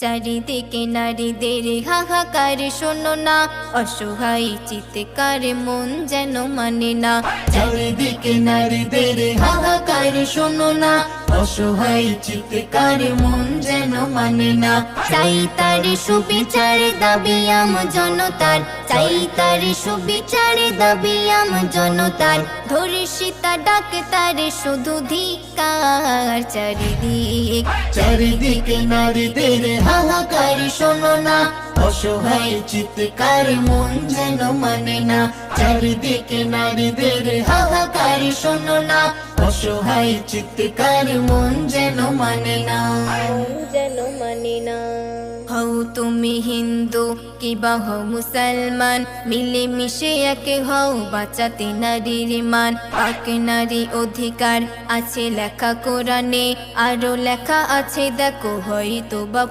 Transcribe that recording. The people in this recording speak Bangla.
চারিদিকে নারীদের হাহাকার শোনো না, অসহায় চিৎকার মন যেন মানে না। চারিদিকে নারীদের হাহাকার শোনো না, অসহায় চিৎকার মন যেন মানে না। চাই তার সুবিচার দাবি আম জনতার, চাই তার সুবিচার দাবি আম জনতার। ধর্ষিতা ডাক তার শুধু ধিক্কার। চারিদিকে নারীদের হাহাকার শোনো না, অসহায় চিৎকার মন যেন মানে না। চারিদিকে নারীদের হাহাকার শোনো না, অসহায় চিৎকার মন যেন মানে না, যেন মানে না। হও তুমি হিন্দু কিবা হও মুসলমান, মিলে মিশে একে হও বাঁচাতে নারীর মান। পাক নারী অধিকার আছে লেখা কোরআনে, আরো লেখা আছে দেখো হয়তো বা